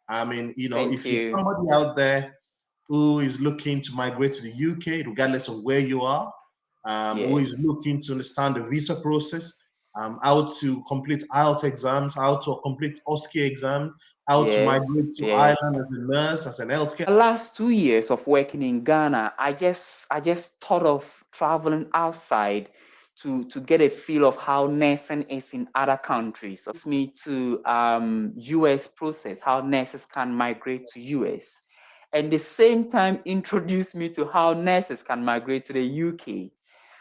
I mean, Thank if you're you. somebody out there who is looking to migrate to the UK, regardless of where you are, who Yes, is looking to understand the visa process, how to complete IELTS exams, how to complete OSCE exams, how to yes, migrate to yes. Ireland as a nurse, as an healthcare. The last 2 years of working in Ghana, I just thought of traveling outside to get a feel of how nursing is in other countries. So it's me to US process, how nurses can migrate to US. And the same time introduced me to how nurses can migrate to the UK.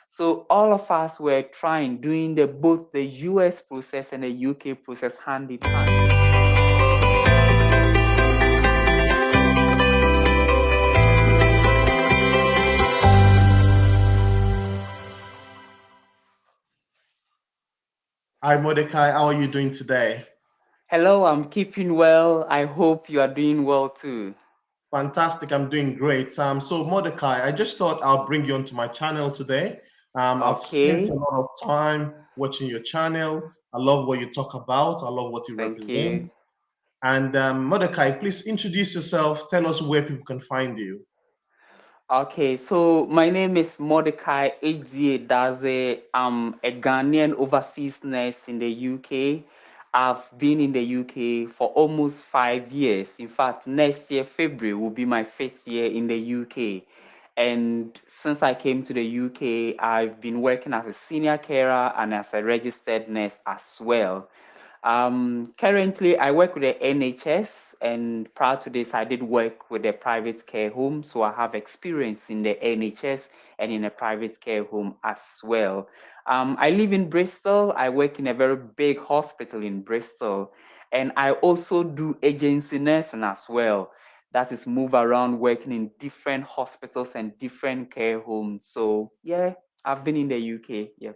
So all of us were trying, doing both the US process and the UK process hand in hand. Hi, Mordecai. How are you doing today? Hello, I'm keeping well. I hope you are doing well too. Fantastic. I'm doing great. So Mordecai, I just thought I'll bring you onto my channel today. I've spent a Okay, lot of time watching your channel. I love what you talk about. I love what you thank represent. you. And Mordecai, please introduce yourself. Tell us where people can find you. Okay, so my name is Mordecai Ejie Daze. I'm a Ghanaian overseas nurse in the UK. I've been in the UK for almost 5 years. In fact, next year, February, will be my fifth year in the UK. And since I came to the UK, I've been working as a senior carer and as a registered nurse as well. Currently, I work with the NHS, and prior to this, I did work with a private care home. So I have experience in the NHS and in a private care home as well. I live in Bristol. I work in a very big hospital in Bristol, and I also do agency nursing as well. That is move around working in different hospitals and different care homes. So yeah, I've been in the UK. Yeah.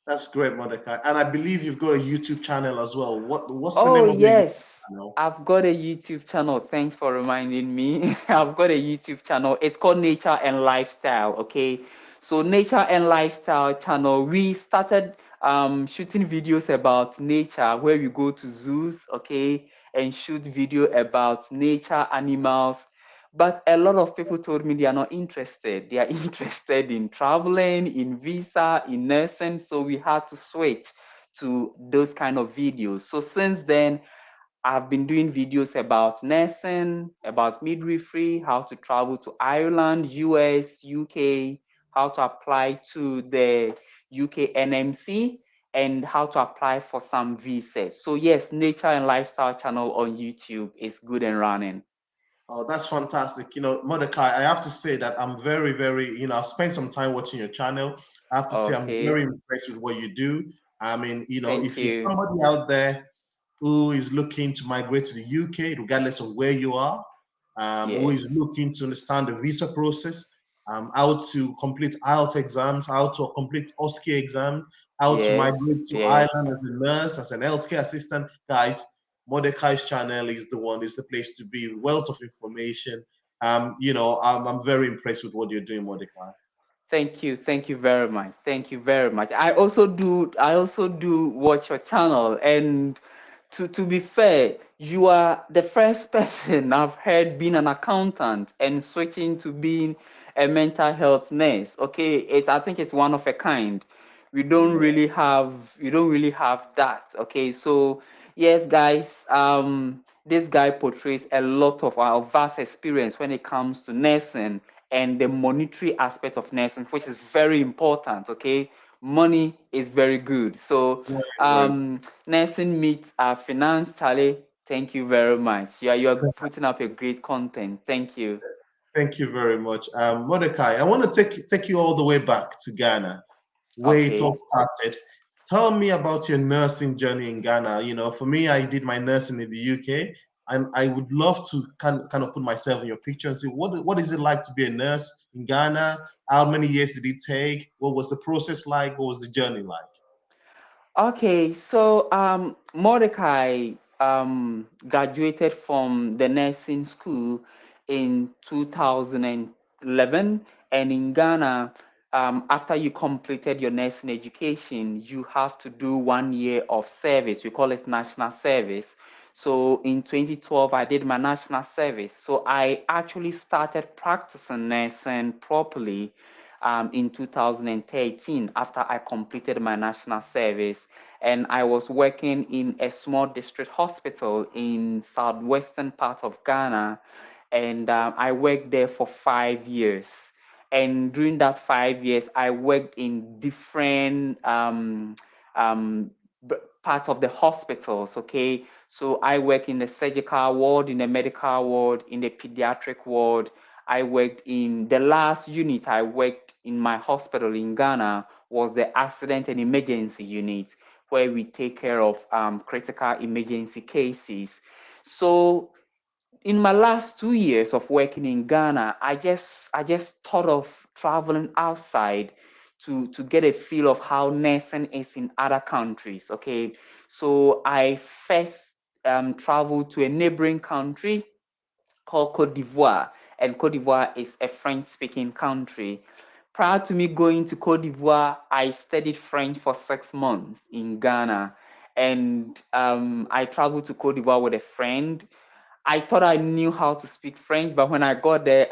That's great, Mordecai. And I believe you've got a YouTube channel as well. What's the Oh, name of your YouTube yes. channel? I've got a YouTube channel. Thanks for reminding me. I've got a YouTube channel. It's called Nature and Lifestyle. Okay. So, Nature and Lifestyle channel, we started shooting videos about nature where we go to zoos, okay, and shoot video about nature, animals. But a lot of people told me they are not interested. They are interested in traveling, in visa, in nursing. So, we had to switch to those kind of videos. So since then, I've been doing videos about nursing, about midwifery, how to travel to Ireland, US, UK, how to apply to the UK NMC, and how to apply for some visas. So yes, Nature and Lifestyle channel on YouTube is good and running. Oh, that's fantastic. Mordecai, I have to say that I'm very, very, I've spent some time watching your channel. I have to say I'm very Okay, impressed with what you do. I mean, thank if you're you. somebody out there who is looking to migrate to the UK, regardless of where you are, who Yes, is looking to understand the visa process, how to complete IELTS exams, how to complete OSCE exams, how to yes, migrate to yes. Ireland as a nurse, as an healthcare assistant, guys, Mordecai's channel is the place to be. Wealth of information. I'm very impressed with what you're doing, Mordecai. Thank you very much. Thank you very much. I also do watch your channel, and to be fair, you are the first person I've heard being an accountant and switching to being a mental health nurse. Okay, I think it's one of a kind. We don't really have that. Okay, so yes, guys, this guy portrays a lot of our vast experience when it comes to nursing and the monetary aspect of nursing, which is very important. Okay, money is very good. So Very, very nursing meets finance, Charlie. Thank you very much. You are putting up a great content. Thank you. Thank you very much. Mordecai, I want to take you all the way back to Ghana, where it all Okay. started. Tell me about your nursing journey in Ghana. For me, I did my nursing in the UK, and I would love to kind of put myself in your picture and see what is it like to be a nurse in Ghana? How many years did it take? What was the process like? What was the journey like? Okay, so Mordecai graduated from the nursing school in 2011, and in Ghana, after you completed your nursing education, you have to do 1 year of service. We call it national service. So in 2012, I did my national service. So I actually started practicing nursing properly in 2013 after I completed my national service. And I was working in a small district hospital in southwestern part of Ghana. And I worked there for 5 years. And during that 5 years, I worked in different um, parts of the hospitals. Okay, so I work in the surgical ward, in the medical ward, in the pediatric ward. I worked in the last unit I worked in my hospital in Ghana was the accident and emergency unit, where we take care of critical emergency cases. So in my last 2 years of working in Ghana, I just thought of traveling outside to get a feel of how nursing is in other countries. Okay, so I first traveled to a neighboring country called Cote d'Ivoire, and Cote d'Ivoire is a French-speaking country. Prior to me going to Cote d'Ivoire, I studied French for 6 months in Ghana, and I traveled to Cote d'Ivoire with a friend. I thought I knew how to speak French, but when I got there,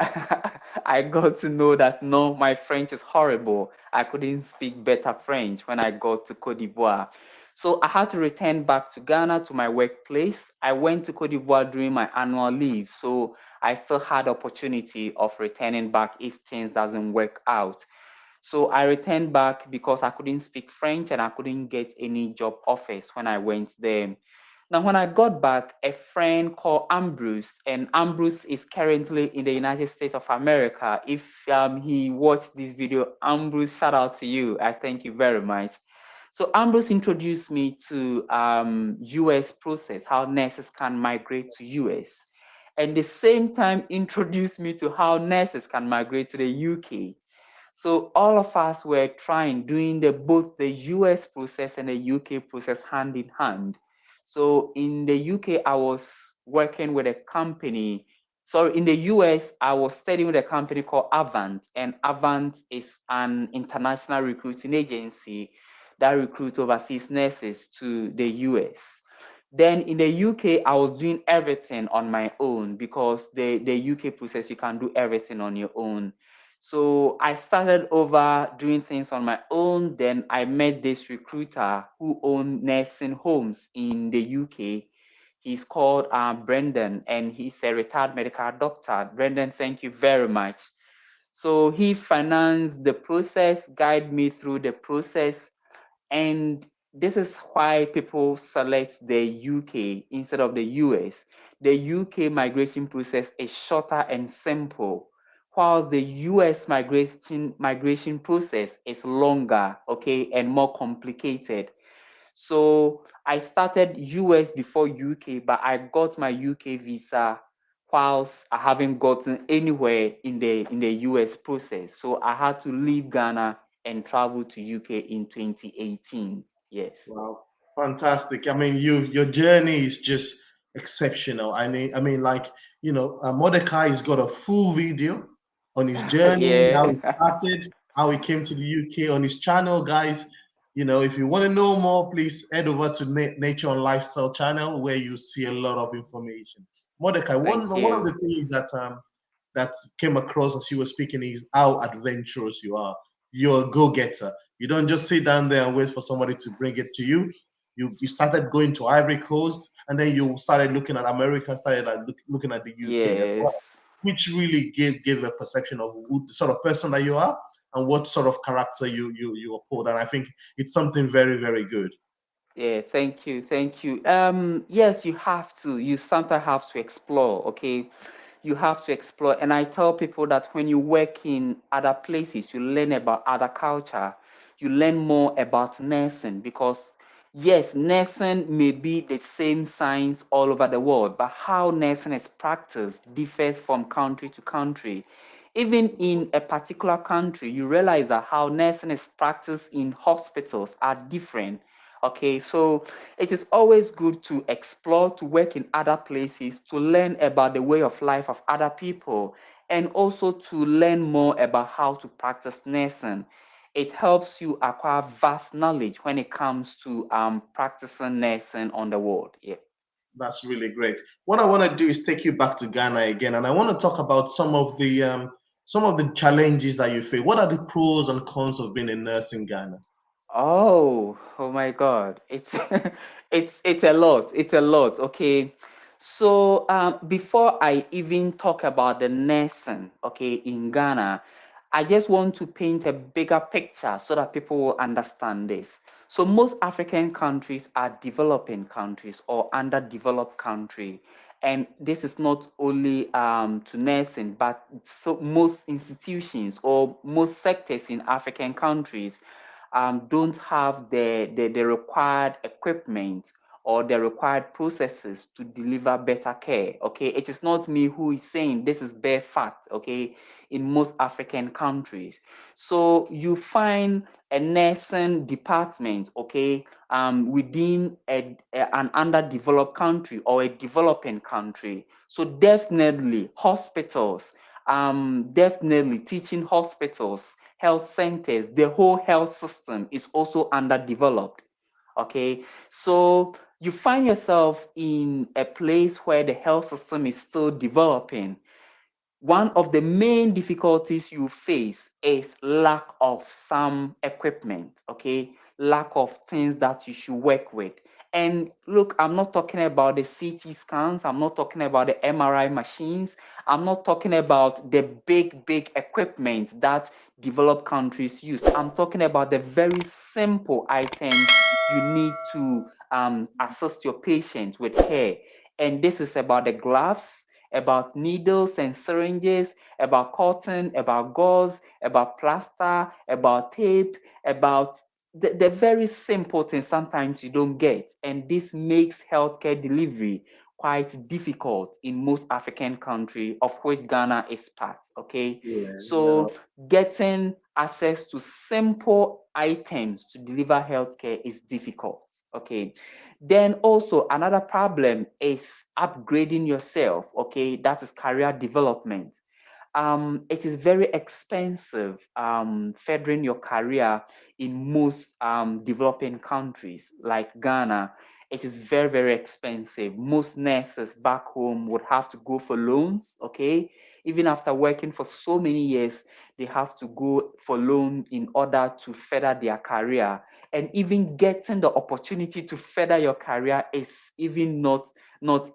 I got to know that no, my French is horrible. I couldn't speak better French when I got to Cote d'Ivoire. So I had to return back to Ghana to my workplace. I went to Cote d'Ivoire during my annual leave, so I still had opportunity of returning back if things doesn't work out. So I returned back because I couldn't speak French and I couldn't get any job offers when I went there. Now, when I got back, a friend called Ambrose, and Ambrose is currently in the United States of America. If he watched this video, Ambrose, shout out to you. I thank you very much. So Ambrose introduced me to US process, how nurses can migrate to US. And the same time introduced me to how nurses can migrate to the UK. So all of us were trying doing both the US process and the UK process hand in hand. So in the UK, I was working with a company. So in the US, I was studying with a company called Avant, and Avant is an international recruiting agency that recruits overseas nurses to the US. Then in the UK, I was doing everything on my own because the UK process, you can do everything on your own. So I started over doing things on my own. Then I met this recruiter who owned nursing homes in the UK. He's called Brendan, and he's a retired medical doctor. Brendan, thank you very much. So he financed the process, guided me through the process, and this is why people select the UK instead of the US. The UK migration process is shorter and simple, whilst the US migration process is longer, okay, and more complicated. So I started US before UK, but I got my UK visa whilst I haven't gotten anywhere in the US process. So I had to leave Ghana and travel to UK in 2018. Yes. Wow, fantastic. I mean, your journey is just exceptional. I mean, like Mordecai has got a full video on his journey, how he Yeah. started, how he came to the UK on his channel, guys. If you want to know more, please head over to Nature and Lifestyle channel where you see a lot of information. Mordecai, one Thank one of you. the things that came across as you were speaking is how adventurous you are. You're a go-getter. You don't just sit down there and wait for somebody to bring it to you. You started going to Ivory Coast, and then you started looking at America, started looking at the UK as Yes. well, which really gave a perception of the sort of person that you are and what sort of character you uphold. And I think it's something very, very good. Yeah, thank you. Thank you. Yes, you have to. You sometimes have to explore, okay? You have to explore. And I tell people that when you work in other places, you learn about other culture, you learn more about nursing because yes, nursing may be the same science all over the world, but how nursing is practiced differs from country to country. Even in a particular country, you realize that how nursing is practiced in hospitals are different. Okay, so it is always good to explore, to work in other places, to learn about the way of life of other people, and also to learn more about how to practice nursing. It helps you acquire vast knowledge when it comes to practicing nursing on the world. Yeah. That's really great. What I want to do is take you back to Ghana again, and I want to talk about some of the challenges that you face. What are the pros and cons of being a nurse in Ghana? Oh my God. It's it's a lot. It's a lot. Okay. So before I even talk about the nursing, okay, in Ghana, I just want to paint a bigger picture so that people will understand this. So most African countries are developing countries or underdeveloped country. And this is not only to nursing, but so most institutions or most sectors in African countries don't have the required equipment or the required processes to deliver better care. Okay, it is not me who is saying this is bare fact. Okay, in most African countries, so you find a nursing department, okay, within an underdeveloped country or a developing country. So definitely hospitals, definitely teaching hospitals, health centers, the whole health system is also underdeveloped. Okay, so you find yourself in a place where the health system is still developing. One of the main difficulties you face is lack of some equipment, okay? Lack of things that you should work with. And look, I'm not talking about the CT scans, I'm not talking about the MRI machines, I'm not talking about the big equipment that developed countries use. I'm talking about the very simple items you need to assist your patient with care. And this is about the gloves, about needles and syringes, about cotton, about gauze, about plaster, about tape, about the very simple things sometimes you don't get. And this makes healthcare delivery quite difficult in most African countries, of which Ghana is part. Okay. Yeah, yeah. So getting access to simple items to deliver healthcare is difficult. Okay. Then also another problem is upgrading yourself. Okay, that is career development. It is very expensive furthering your career in most developing countries like Ghana. It is very expensive. Most nurses back home would have to go for loans. Okay, even after working for so many years, they have to go for loan in order to further their career. And even getting the opportunity to further your career is even not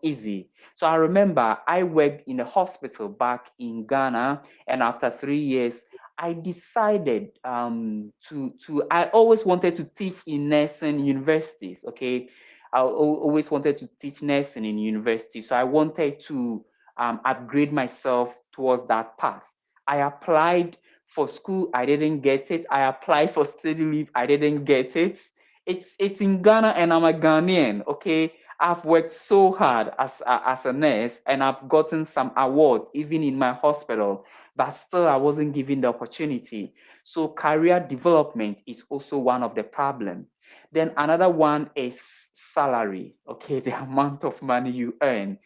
easy. So I remember I worked in a hospital back in Ghana, and after 3 years, I decided I always wanted to teach in nursing universities. Okay, always wanted to teach nursing in university, so I wanted to upgrade myself towards that path. I applied for school, I didn't get it. I applied for study leave, I didn't get it. It's in Ghana, and I'm a Ghanaian. Okay, I've worked so hard as a nurse, and I've gotten some awards even in my hospital, but still I wasn't given the opportunity. So career development is also one of the problem. Then another one is salary. Okay, the amount of money you earn.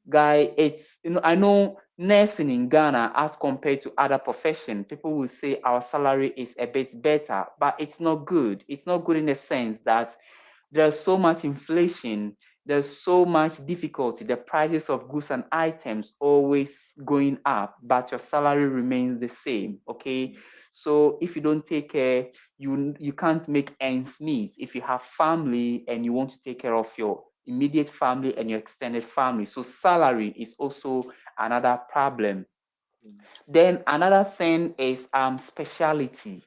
Guy, it's, I know nursing in Ghana as compared to other profession, people will say our salary is a bit better, but it's not good. It's not good in the sense that there's so much inflation, there's so much difficulty, the prices of goods and items always going up, but your salary remains the same. Okay, so if you don't take care, you can't make ends meet. If you have family and you want to take care of your immediate family and your extended family, so salary is also another problem. Then another thing is speciality.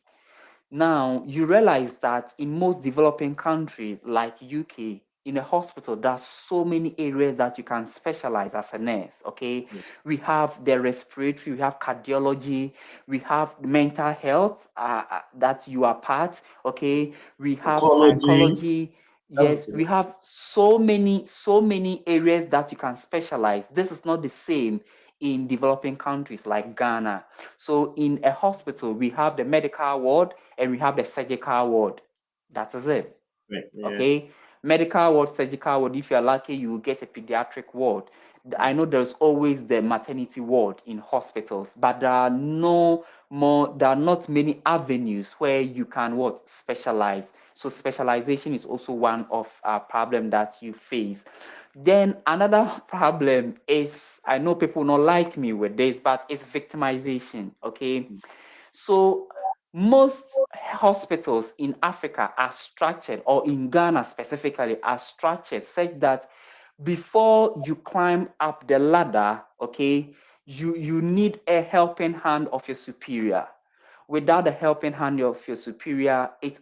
Now, you realize that in most developing countries like UK, in a hospital, there's so many areas that you can specialize as a nurse. Okay, we have the respiratory, we have cardiology, we have mental health that you are part. Okay, we have Ecology, psychology. Yes, everything. we have so many areas that you can specialize. This is not the same in developing countries like Ghana. So in a hospital, we have the medical ward and we have the surgical ward. That is it. Yeah. Okay. Medical ward, surgical ward. If you're lucky, you will get a pediatric ward. I know there's always the maternity ward in hospitals, but there are not many avenues where you can specialize. So specialization is also one of problem that you face. Then another problem is, I know people not like me with this, but it's victimization. Okay, so most hospitals in Africa are structured, or in Ghana specifically, are structured such that before you climb up the ladder, okay, you need a helping hand of your superior. Without the helping hand of your superior, it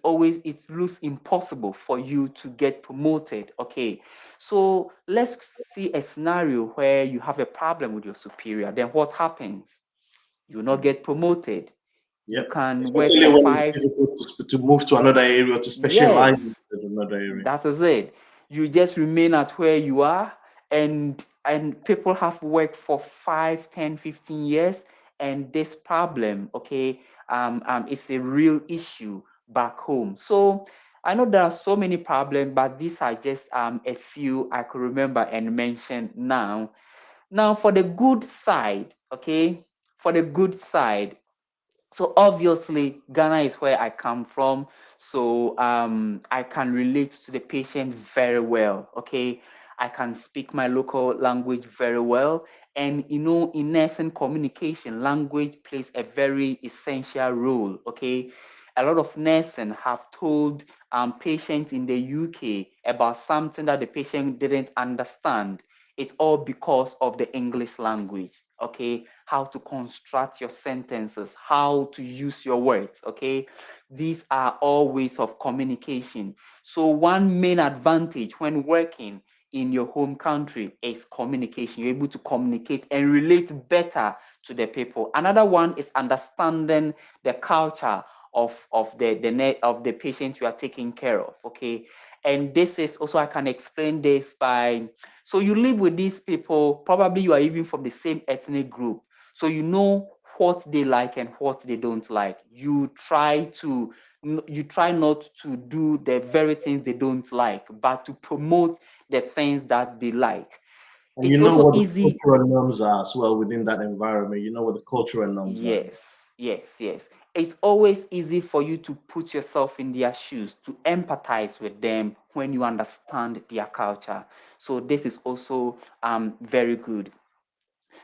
looks impossible for you to get promoted. Okay, so let's see a scenario where you have a problem with your superior. Then what happens? You will not get promoted. You Yeah, can work especially for when it's 5. difficult to move to another area, to specialize in Yes, another area. that is it. You just remain at where you are, and people have worked for 5, 10, 15 years, and this problem, okay, is a real issue back home. So I know there are so many problems, but these are just a few I could remember and mention now. Now, for the good side, okay, for the good side, so obviously Ghana is where I come from, so I can relate to the patient very well. Okay, I can speak my local language very well, and in nursing communication, language plays a very essential role. Okay, a lot of nursing have told patients in the UK about something that the patient didn't understand. It's all because of the English language. Okay, how to construct your sentences, how to use your words. Okay, these are all ways of communication. So one main advantage when working in your home country is communication. You're able to communicate and relate better to the people. Another one is understanding the culture of the patient you are taking care of. Okay, and this is also, I can explain this by, so you live with these people, probably you are even from the same ethnic group, so you know what they like and what they don't like. You try not to do the very things they don't like, but to promote the things that they like. And you It's know also what the easy. cultural norms are as well within that environment. You know what the cultural norms are. Yes, yes, yes. It's always easy for you to put yourself in their shoes, to empathize with them when you understand their culture. So this is also very good.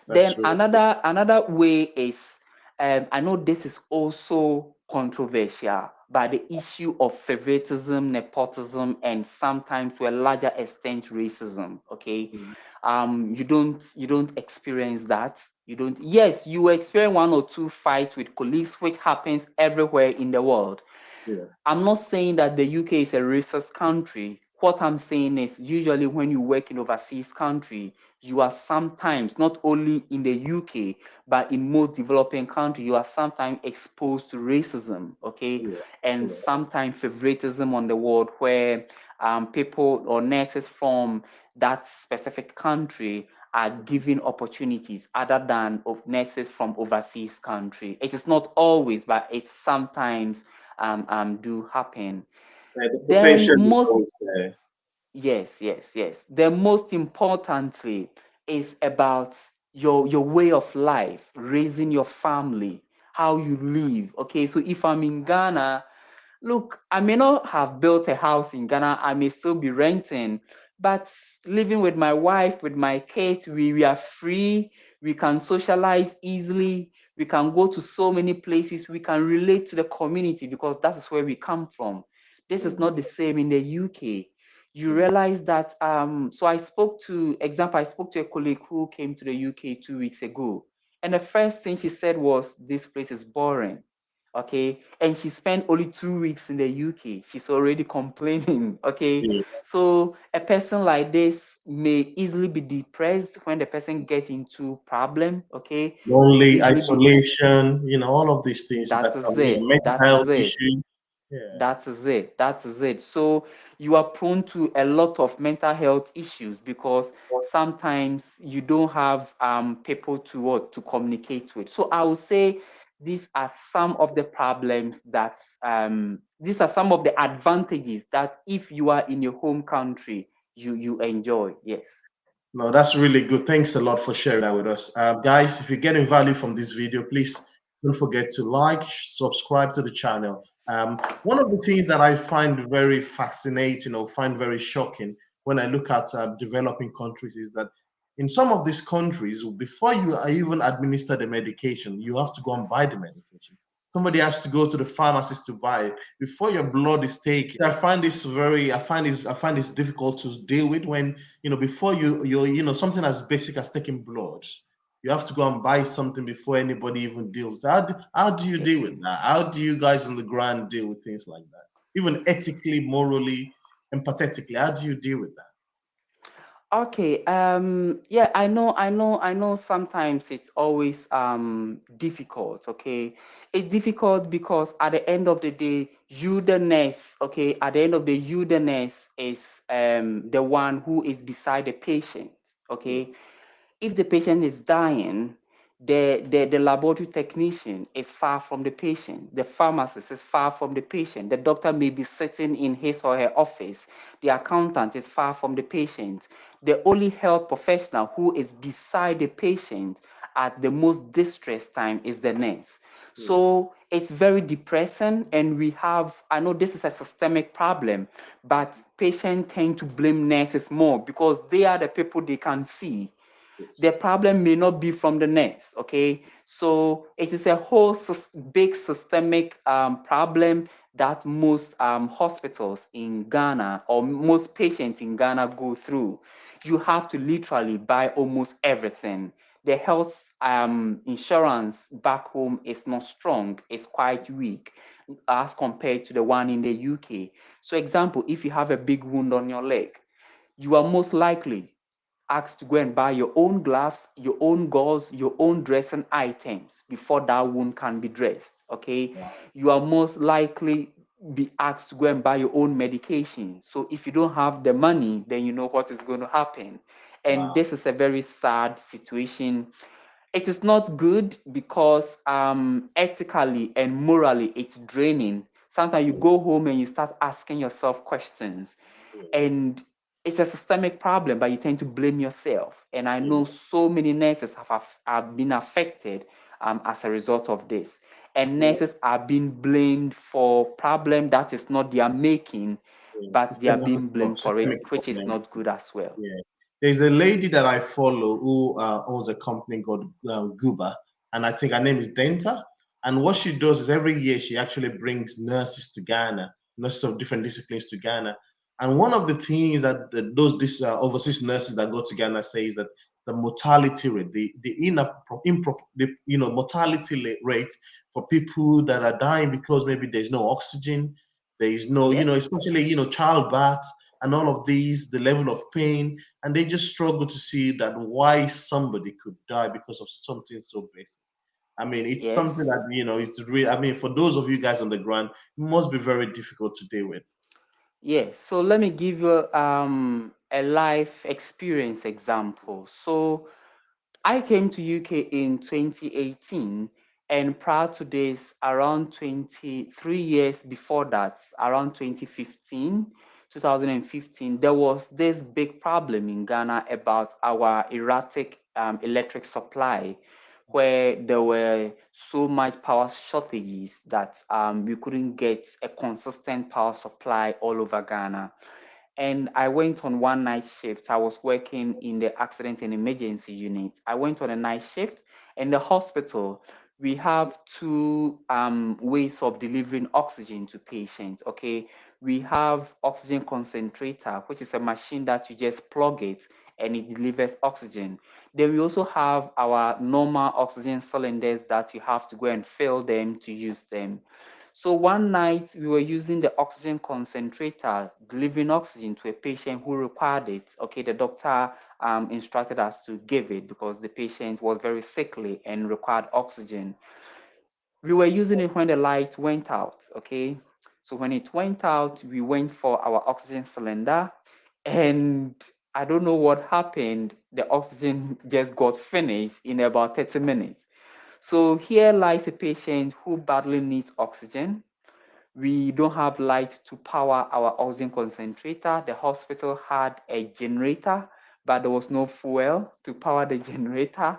That's Then really good. another way is, I know this is also controversial, but the issue of favoritism, nepotism, and sometimes to a larger extent racism. Okay, Mm, you don't experience that. You don't. Yes, you experience one or two fights with colleagues, which happens everywhere in the world. yeah, I'm not saying that the UK is a racist country. What I'm saying is, usually when you work in overseas country, you are sometimes, not only in the UK, but in most developing countries, you are sometimes exposed to racism, okay, yeah, and yeah. sometimes favoritism on the world, where people or nurses from that specific country are given opportunities other than of nurses from overseas country. It is not always, but it sometimes do happen. The Then potential is most always there. Yes, yes, yes. The most importantly is about your way of life, raising your family, how you live. Okay, so if I'm in Ghana, look, I may not have built a house in Ghana, I may still be renting, but living with my wife, with my kids, we are free, we can socialize easily, we can go to so many places, we can relate to the community because that is where we come from. This is Mm, not the same in the UK. You mm, realize that, so I spoke to a colleague who came to the UK 2 weeks ago, and the first thing she said was, this place is boring. Okay, and she spent only 2 weeks in the UK, she's already complaining. Okay, yeah. so a person like this may easily be depressed when the person gets into problem. Okay, may Lonely, easily be isolation, all of these things that that is come in, it mental that is health it issues. Yeah. that is it. That is it. So you are prone to a lot of mental health issues because sometimes you don't have people to communicate with. So I would say these are some of the problems that these are some of the advantages that if you are in your home country, you enjoy. Yes. No, that's really good. Thanks a lot for sharing that with us. Guys, if you're getting value from this video, please don't forget to like, subscribe to the channel. One of the things that I find very fascinating or find very shocking when I look at developing countries is that in some of these countries, before you are even administer the medication, you have to go and buy the medication. Somebody has to go to the pharmacist to buy it before your blood is taken. I find this difficult to deal with when, before something as basic as taking blood, you have to go and buy something before anybody even deals. How do you Yeah. deal with that? How do you guys on the ground deal with things like that? Even ethically, morally, empathetically, how do you deal with that? Okay. Yeah, I know. Sometimes it's always difficult. Okay, it's difficult because at the end of the day, you the nurse. Okay, at the end of the day, you the nurse is the one who is beside the patient. Yeah, Okay, if the patient is dying, the laboratory technician is far from the patient. The pharmacist is far from the patient. The doctor may be sitting in his or her office. The accountant is far from the patient. The only health professional who is beside the patient at the most distress time is the nurse. yeah, So it's very depressing, and I know this is a systemic problem, but patients tend to blame nurses more because they are the people they can see. The yes, problem may not be from the nurse. Okay, so it is a whole big systemic problem that most hospitals in Ghana or most patients in Ghana go through. You have to literally buy almost everything. The health insurance back home is not strong, it's quite weak as compared to the one in the UK. So example, if you have a big wound on your leg, you are most likely asked to go and buy your own gloves, your own gauze, your own dressing items before that wound can be dressed. Okay, wow, you are most likely be asked to go and buy your own medication. So if you don't have the money, then you know what is going to happen. And wow, this is a very sad situation. It is not good because ethically and morally it's draining. Sometimes you go home and you start asking yourself questions, yeah, and it's a systemic problem, but you tend to blame yourself. And I know yeah, so many nurses have been affected as a result of this. And yes, nurses are being blamed for problem that is not their making, yeah. but they are being blamed for it, Systemic which is problem. not good as well. Yeah. There's a lady that I follow who owns a company called Guba, and I think her name is Denta. And what she does is every year she actually brings nurses to Ghana, nurses of different disciplines to Ghana. And one of the things that these overseas nurses that go to Ghana say is that the mortality rate, the mortality rate for people that are dying because maybe there's no oxygen, there is no, Yes. especially childbirth and all of these, the level of pain, and they just struggle to see that why somebody could die because of something so basic. I mean, it's something Yes. that it's real. I mean, for those of you guys on the ground, it must be very difficult to deal with. Yes. So let me give you a life experience example. So I came to UK in 2018, and prior to this, around 23 years before that, around 2015, there was this big problem in Ghana about our erratic electric supply, where there were so much power shortages that we couldn't get a consistent power supply all over Ghana. And I went on one night shift. I was working in the accident and emergency unit. I went on a night shift. In the hospital, we have two ways of delivering oxygen to patients. Okay, we have oxygen concentrator, which is a machine that you just plug it and it delivers oxygen. Then we also have our normal oxygen cylinders that you have to go and fill them to use them. So one night we were using the oxygen concentrator, delivering oxygen to a patient who required it. Okay, the doctor instructed us to give it because the patient was very sickly and required oxygen. We were using it when the light went out. Okay, so when it went out, we went for our oxygen cylinder, and I don't know what happened. The oxygen just got finished in about 30 minutes. So here lies a patient who badly needs oxygen. We don't have light to power our oxygen concentrator. The hospital had a generator, but there was no fuel to power the generator.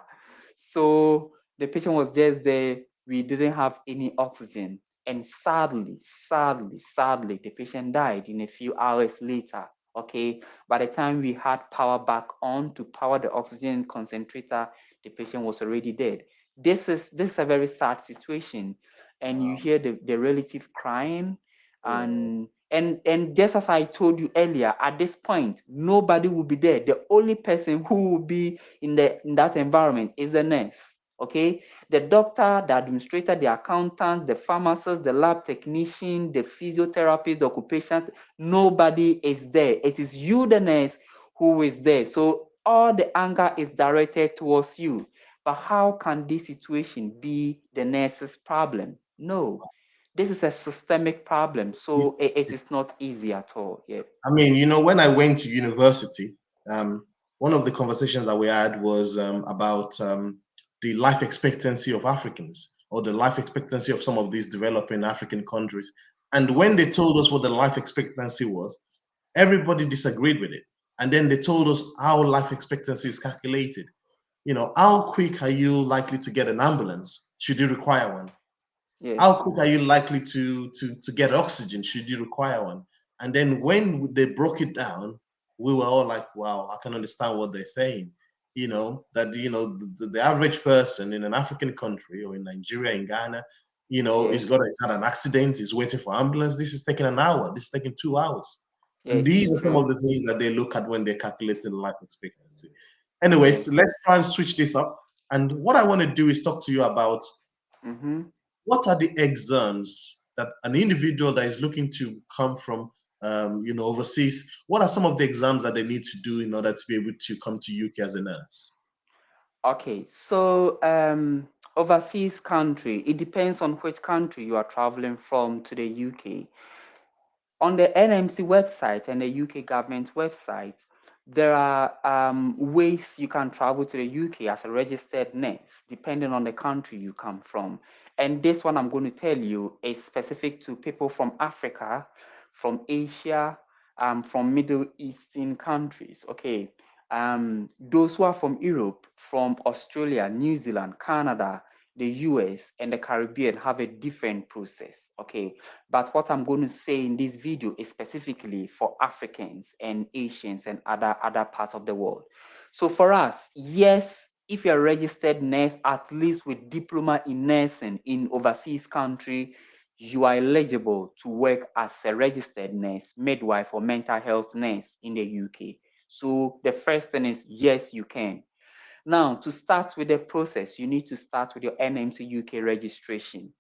So the patient was just there. We didn't have any oxygen. And sadly, the patient died in a few hours later. Okay, by the time we had power back on to power the oxygen concentrator, the patient was already dead. This is a very sad situation, and you Wow. hear the relative crying, Yeah. and just as I told you earlier, at this point, nobody will be there. The only person who will be in that environment is the nurse. Okay, the doctor, the administrator, the accountant, the pharmacist, the lab technician, the physiotherapist, the occupational, nobody is there. It is you, the nurse, who is there. So all the anger is directed towards you. But how can this situation be the nurse's problem? No, this is a systemic problem. So It's, it is not easy at all. Yeah. I mean, when I went to university, um, one of the conversations that we had was about the life expectancy of Africans, or the life expectancy of some of these developing African countries. And when they told us what the life expectancy was, everybody disagreed with it. And then they told us how life expectancy is calculated. How quick are you likely to get an ambulance should you require one? How Yes. quick are you likely to get oxygen should you require one? And then when they broke it down, we were all like, wow, I can understand what they're saying. That the average person in an African country, or in Nigeria, in Ghana, Yeah. is had an accident, is waiting for ambulance. This is taking an hour, this is taking 2 hours. And Yes. these are some True. of the things that they look at when they're calculating life expectancy. Yeah. Anyways, let's try and switch this up. And what I want to do is talk to you about Mm-hmm. what are the exams that an individual that is looking to come from overseas, what are some of the exams that they need to do in order to be able to come to UK as a nurse? Okay, so overseas country, it depends on which country you are traveling from to the UK. On the NMC website and the UK government website, there are ways you can travel to the UK as a registered nurse, depending on the country you come from. And this one I'm going to tell you is specific to people from Africa, from Asia, from Middle Eastern countries. Okay, those who are from Europe, from Australia, New Zealand, Canada, the US, and the Caribbean have a different process. Okay, but what I'm going to say in this video is specifically for Africans and Asians and other parts of the world. So for us, yes, if you're a registered nurse, at least with diploma in nursing in overseas country, you are eligible to work as a registered nurse, midwife, or mental health nurse in the UK. So the first thing is yes, you can. Now, to start with the process, you need to start with your NMC UK registration.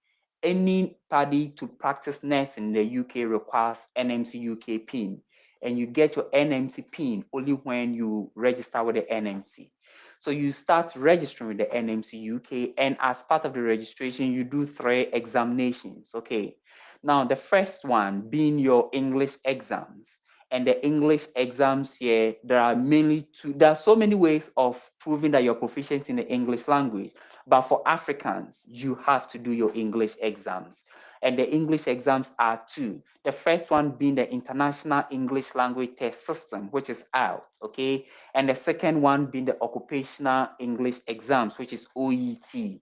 Anybody to practice nursing in the UK requires NMC UK PIN, and you get your NMC PIN only when you register with the NMC. So you start registering with the NMC UK, and as part of the registration, you do 3 examinations. Okay. Now, the first one being your English exams, and the English exams here, there are so many ways of proving that you're proficient in the English language. But for Africans, you have to do your English exams. And the English exams are two. The first one being the International English Language Test System, which is out, okay? And the second one being the Occupational English Exams, which is OET.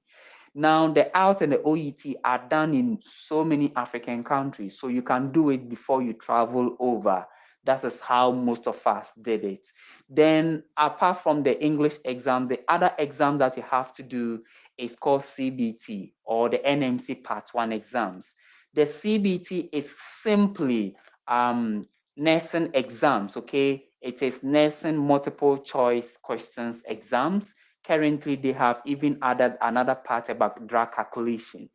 Now, the IELTS and the OET are done in so many African countries, so you can do it before you travel over. That is how most of us did it. Then, apart from the English exam, the other exam that you have to do is called CBT, or the NMC Part 1 exams. The CBT is simply nursing exams, okay? It is nursing multiple choice questions exams. Currently, they have even added another part about drug calculation,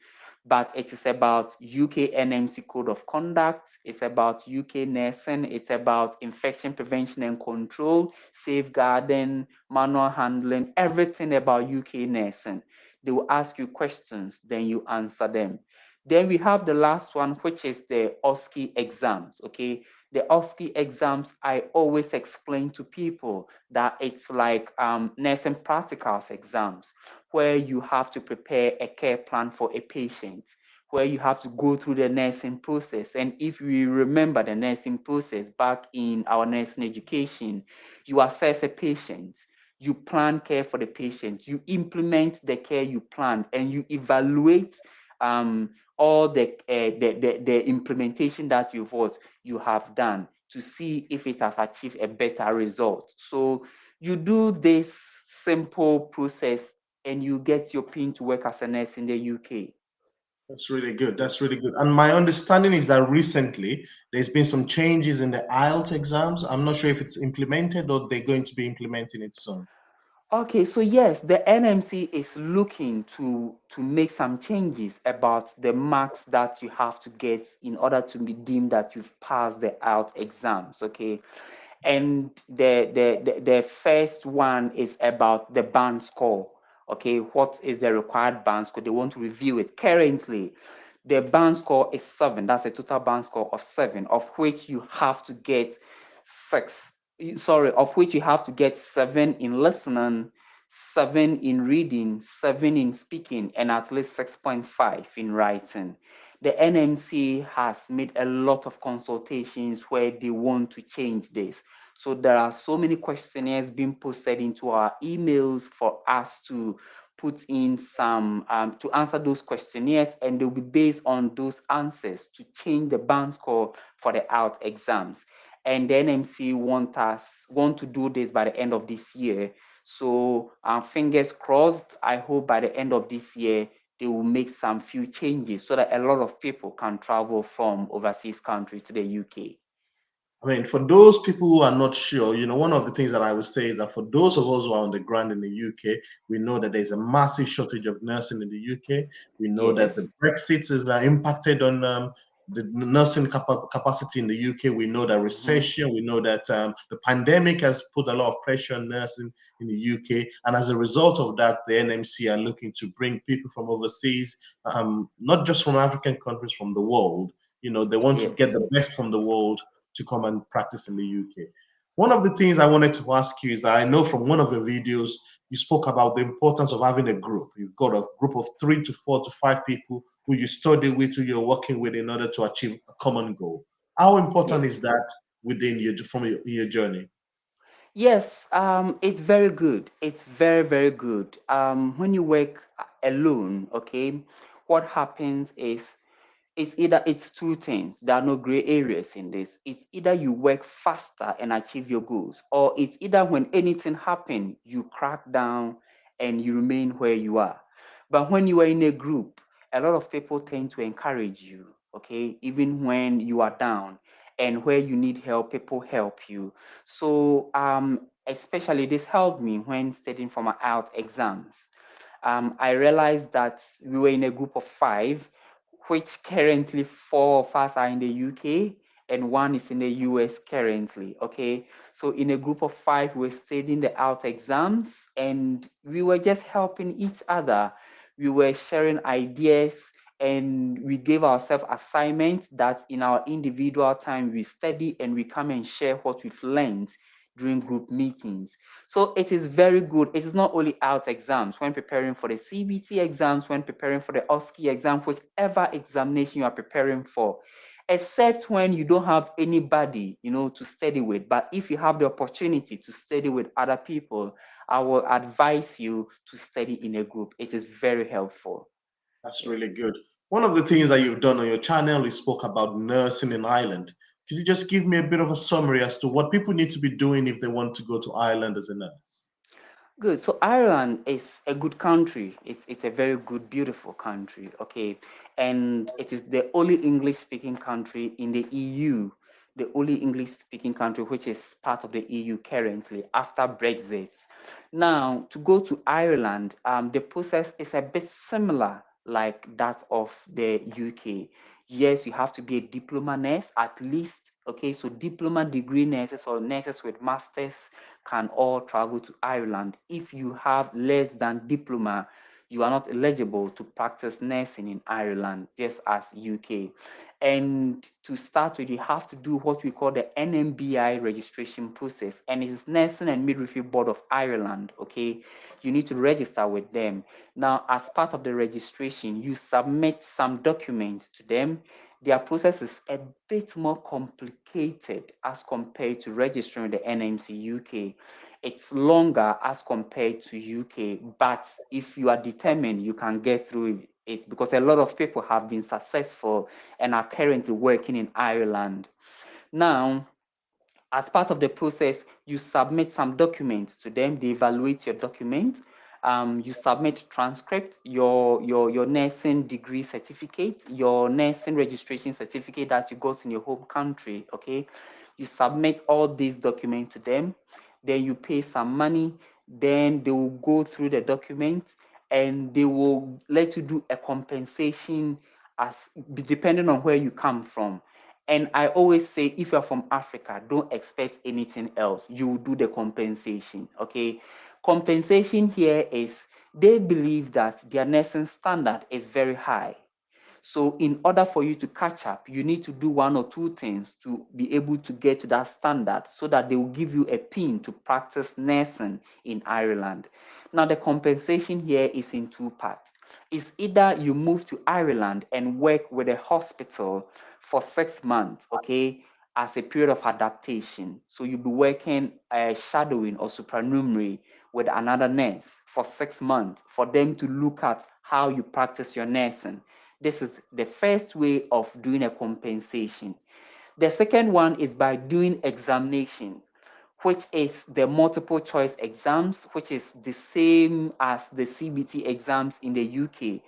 but it is about UK NMC Code of Conduct. It's about UK nursing. It's about infection prevention and control, safeguarding, manual handling, everything about UK nursing. They will ask you questions, then you answer them. Then we have the last one, which is the OSCE exams. Okay, the OSCE exams, I always explain to people that it's like nursing practicals exams, where you have to prepare a care plan for a patient, where you have to go through the nursing process. And if we remember the nursing process back in our nursing education, you assess a patient, you plan care for the patient, you implement the care you planned, and you evaluate all the implementation that you have done to see if it has achieved a better result. So you do this simple process and you get your pin to work as a nurse in the UK. That's really good. That's really good. And my understanding is that recently there's been some changes in the IELTS exams. I'm not sure if it's implemented or they're going to be implementing it soon. Okay, so yes, the NMC is looking to make some changes about the marks that you have to get in order to be deemed that you've passed the IELTS exams. Okay, and the first one is about the band score. Okay, what is the required band score? They want to review it. Currently, the band score is 7. That's a total band score of 7, of which you have to get 6. Sorry, of which you have to get 7 in listening, 7 in reading, 7 in speaking, and at least 6.5 in writing. The NMC has made a lot of consultations where they want to change this. So there are so many questionnaires being posted into our emails for us to put in some to answer those questionnaires, and they'll be based on those answers to change the band score for the out exams. And the NMC want to do this by the end of this year. So fingers crossed. I hope by the end of this year they will make some few changes so that a lot of people can travel from overseas countries to the UK. I mean, for those people who are not sure, one of the things that I would say is that for those of us who are on the ground in the UK, we know that there's a massive shortage of nursing in the UK. We know that the Yes. Brexit is impacted on the nursing capacity in the UK. We know that Mhm. recession, we know that the pandemic has put a lot of pressure on nursing in the UK. And as a result of that, the NMC are looking to bring people from overseas, not just from African countries, from the world. They want to get Yes. the best from the world to come and practice in the UK. One of the things I wanted to ask you is that I know from one of your videos you spoke about the importance of having a group. You've got a group of 3 to 4 to 5 people who you study with, who you're working with in order to achieve a common goal. How important is Yes. that within your journey? Yes, it's very good. It's very, very good. When you work alone, okay, what happens is it's two things. There are no gray areas in this. It's either you work faster and achieve your goals, or it's either when anything happens, you crack down and you remain where you are. But when you are in a group, a lot of people tend to encourage you, okay, even when you are down, and where you need help, people help you. So especially this helped me when studying for my IELTS exams. I realized that we were in a group of 5, which currently 4 of us are in the UK and 1 is in the US currently. Okay, so in a group of 5, we're studying the out exams and we were just helping each other. We were sharing ideas and we gave ourselves assignments that in our individual time we study and we come and share what we've learned during group meetings. So it is very good. It is not only out exams, when preparing for the CBT exams, when preparing for the OSCE exam, whichever examination you are preparing for, except when you don't have anybody, to study with. But if you have the opportunity to study with other people, I will advise you to study in a group. It is very helpful. That's Yeah. really good. One of the things that you've done on your channel, you spoke about nursing in Ireland. Could you just give me a bit of a summary as to what people need to be doing if they want to go to Ireland as a nurse? Good. So Ireland is a good country. It's a very good, beautiful country. Okay, and it is the only English-speaking country in the EU, the only English-speaking country which is part of the EU currently after Brexit. Now, to go to Ireland, the process is a bit similar like that of the UK. Yes, you have to be a diploma nurse at least. Okay, so diploma degree nurses or nurses with masters can all travel to Ireland. If you have less than diploma, you are not eligible to practice nursing in Ireland, just as UK. And to start with, you have to do what we call the NMBI registration process, and it is Nursing and Midwifery Board of Ireland. Okay, you need to register with them. Now, as part of the registration, you submit some documents to them. Their process is a bit more complicated as compared to registering the NMC UK. It's longer as compared to UK, but if you are determined, you can get through it because a lot of people have been successful and are currently working in Ireland. Now, As part of the process, you submit some documents to them. They evaluate your documents. You submit transcript, your nursing degree certificate, your nursing registration certificate that you got in your home country. Okay, you submit all these documents to them. Then you pay some money. Then they will go through the documents and they will let you do a compensation as depending on where you come from. And I always say, if you're from Africa, don't expect anything else. You will do the compensation. Okay. Compensation here is they believe that their nursing standard is very high. So in order for you to catch up, you need to do one or two things to be able to get to that standard so that they will give you a pin to practice nursing in Ireland. Now, the compensation here is in two parts. It's either you move to Ireland and work with a hospital for 6 months, okay, as a period of adaptation. So you'll be working shadowing or supernumerary with another nurse for 6 months for them to look at how you practice your nursing. This is the first way of doing a compensation. The second one is by doing examination, which is the multiple choice exams, which is the same as the CBT exams in the UK.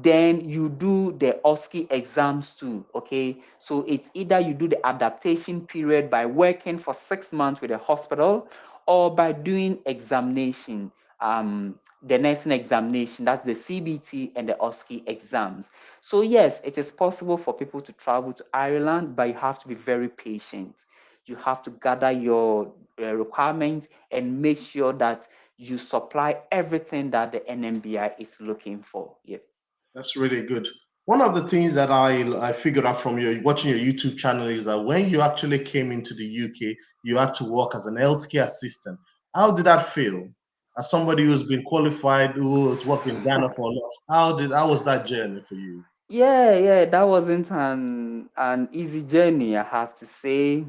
Then you do the OSCE exams too, okay? So it's either you do the adaptation period by working for 6 months with a hospital or by doing examination, the nursing examination, that's the CBT and the OSCE exams. So yes, it is possible for people to travel to Ireland, but you have to be very patient. You have to gather your requirements and make sure that you supply everything that the NMBI is looking for. Yeah. That's really good. One of the things that I figured out from your watching your YouTube channel is that when you actually came into the UK, you had to work as an healthcare assistant. How did that feel? As somebody who's been qualified, who has worked in Ghana for a lot, how was that journey for you? Yeah, that wasn't an easy journey, I have to say.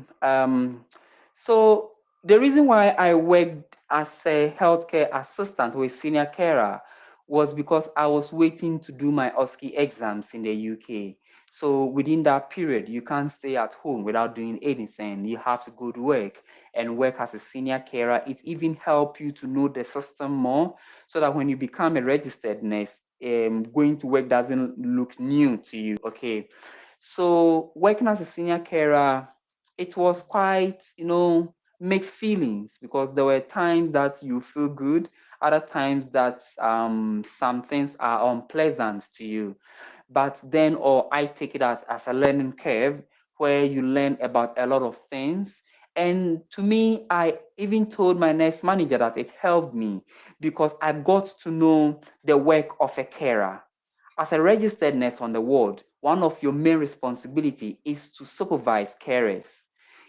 So the reason why I worked as a healthcare assistant or a senior carer was because I was waiting to do my OSCE exams in the UK. So within that period, you can't stay at home without doing anything. You have to go to work and work as a senior carer. It even helps you to know the system more so that when you become a registered nurse, going to work doesn't look new to you. Okay. So working as a senior carer, it was quite, mixed feelings because there were times that you feel good, other times that some things are unpleasant to you. But then, or I take it as a learning curve where you learn about a lot of things. And to me, I even told my next manager that it helped me because I got to know the work of a carer. As a registered nurse on the ward, one of your main responsibility is to supervise carers.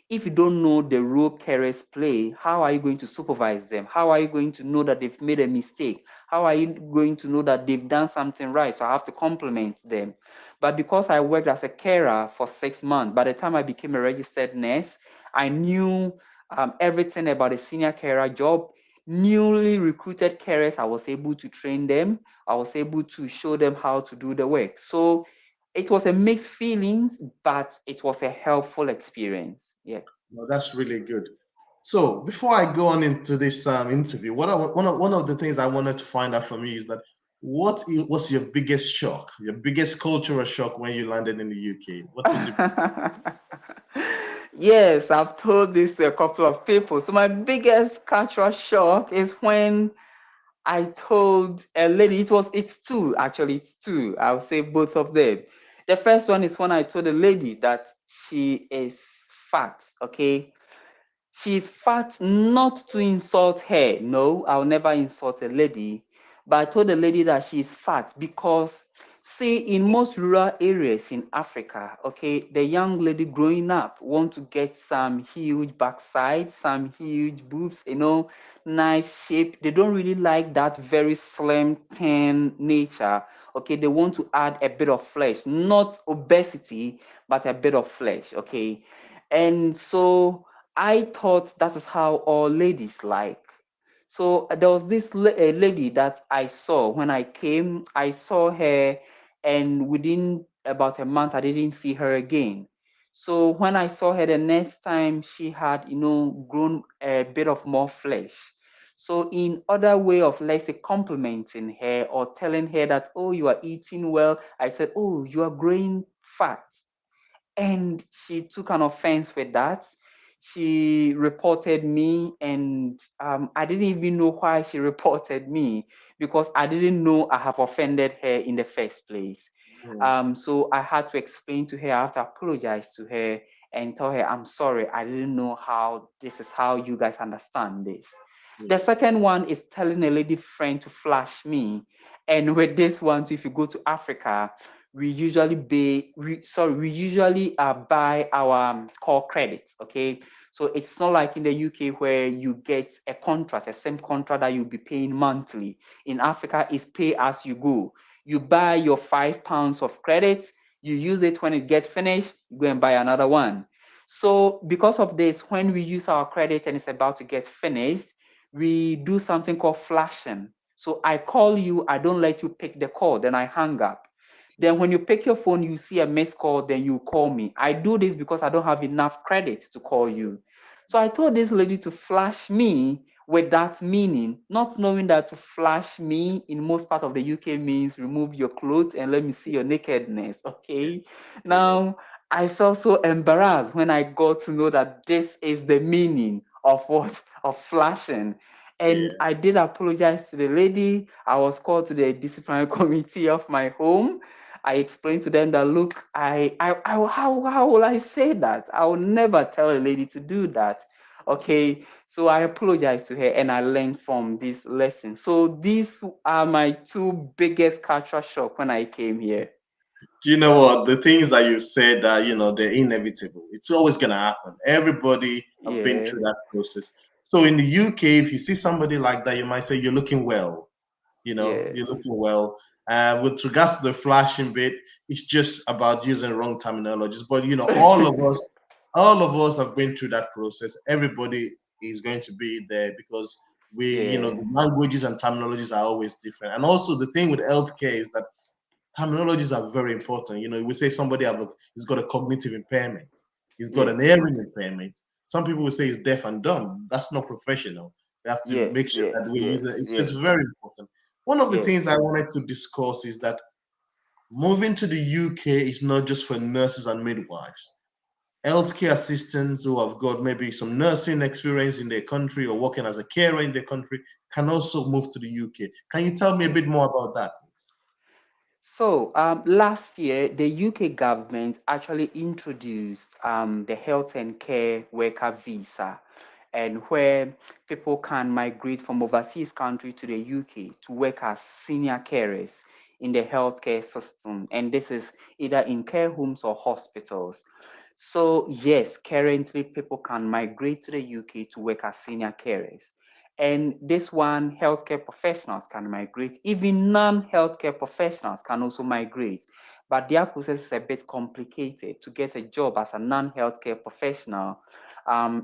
If you don't know the role carers play, how are you going to supervise them? How are you going to know that they've made a mistake? How are you going to know that they've done something right? So I have to compliment them. But because I worked as a carer for 6 months, by the time I became a registered nurse, I knew everything about a senior carer job. Newly recruited carers, I was able to train them. I was able to show them how to do the work. So it was a mixed feelings, but it was a helpful experience. Yeah. No, that's really good. So before I go on into this interview, one of the things I wanted to find out from you is that was your biggest shock, your biggest cultural shock when you landed in the UK? What was your Yes, I've told this to a couple of people. So my biggest cultural shock is when I told a lady, it's two, actually, it's two. I'll say both of them. The first one is when I told a lady that she is fat, okay? She's fat not to insult her. No, I'll never insult a lady. But I told the lady that she's fat because, see, in most rural areas in Africa, okay, the young lady growing up want to get some huge backside, some huge boobs, nice shape. They don't really like that very slim, thin nature. Okay, they want to add a bit of flesh, not obesity, but a bit of flesh. Okay, and so I thought that is how all ladies like. So there was this lady that I saw when I came. I saw her, and within about a month, I didn't see her again. So when I saw her the next time, she had, grown a bit of more flesh. So in other way of, let's say, complimenting her or telling her that, oh, you are eating well, I said, oh, you are growing fat. And she took an offense with that. She reported me, and I didn't even know why she reported me, because I didn't know I have offended her in the first place. Mm, So I had to explain to her, I have to apologize to her and tell her, I'm sorry, I didn't know how this is how you guys understand this. The mm, second one is telling a lady friend to flash me. And with this one, too, if you go to Africa, we usually buy our call credits. Okay, so it's not like in the UK where you get a contract, a same contract that you'll be paying monthly. In Africa, it's pay as you go. You buy your £5 of credit, you use it. When it gets finished, you go and buy another one. So because of this, when we use our credit and it's about to get finished, we do something called flashing. So I call you, I don't let you pick the call, then I hang up. Then when you pick your phone, you see a missed call, then you call me. I do this because I don't have enough credit to call you. So I told this lady to flash me with that meaning, not knowing that to flash me in most part of the UK means remove your clothes and let me see your nakedness. Okay. yes. Yeah. Now I felt so embarrassed when I got to know that this is the meaning of what of flashing. And Yeah. I did apologize to the lady. I was called to the disciplinary committee of my home. I explained to them that look, how will I say that? I will never tell a lady to do that. Okay, so I apologized to her and I learned from this lesson. So these are my two biggest culture shock when I came here. Do you know what? The things that you said that, they're inevitable. It's always going to happen. Everybody have been Yeah, through that process. So in the UK, if you see somebody like that, you might say, you're looking well. yes, You're looking well. With regards to the flashing bit, it's just about using wrong terminologies. But all of us have been through that process. Everybody is going to be there because yeah, the languages and terminologies are always different. And also the thing with healthcare is that terminologies are very important. We say somebody he's got a cognitive impairment, he's got an yes, hearing impairment. Some people will say he's deaf and dumb. That's not professional. We have to yes, make sure yes, that we yes, use it. It's yes, just very important. One of the yes. things I wanted to discuss is that moving to the UK is not just for nurses and midwives. Healthcare assistants who have got maybe some nursing experience in their country or working as a carer in their country can also move to the UK. Can you tell me a bit more about that, please? So last year, the UK government actually introduced the health and care worker visa, and where people can migrate from overseas country to the UK to work as senior carers in the healthcare system. And this is either in care homes or hospitals. So yes, currently people can migrate to the UK to work as senior carers. And this one, healthcare professionals can migrate. Even non-healthcare professionals can also migrate. But their process is a bit complicated. To get a job as a non-healthcare professional,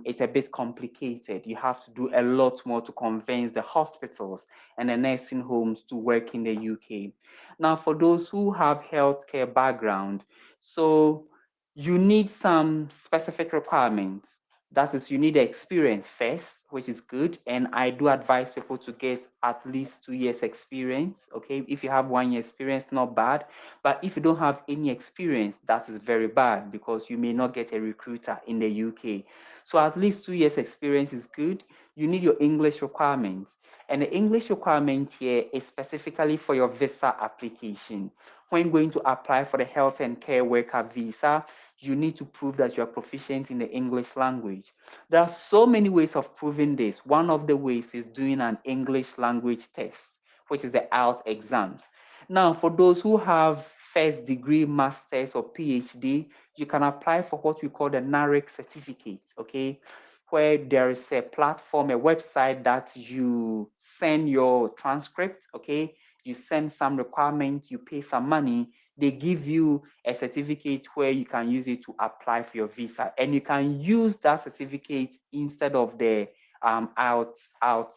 it's a bit complicated. You have to do a lot more to convince the hospitals and the nursing homes to work in the UK. Now, for those who have healthcare background, so you need some specific requirements. That is, you need experience first, which is good. And I do advise people to get at least 2 years experience. Okay. If you have 1 year experience, not bad. But if you don't have any experience, that is very bad because you may not get a recruiter in the UK. So at least 2 years experience is good. You need your English requirements. And the English requirement here is specifically for your visa application. When going to apply for the health and care worker visa, you need to prove that you are proficient in the English language. There are so many ways of proving this. One of the ways is doing an English language test, which is the IELTS exams. Now, for those who have first degree, master's, or PhD, you can apply for what we call the NARIC certificate, okay? Where there is a platform, a website that you send your transcript, okay? You send some requirements, you pay some money, they give you a certificate where you can use it to apply for your visa. And you can use that certificate instead of the out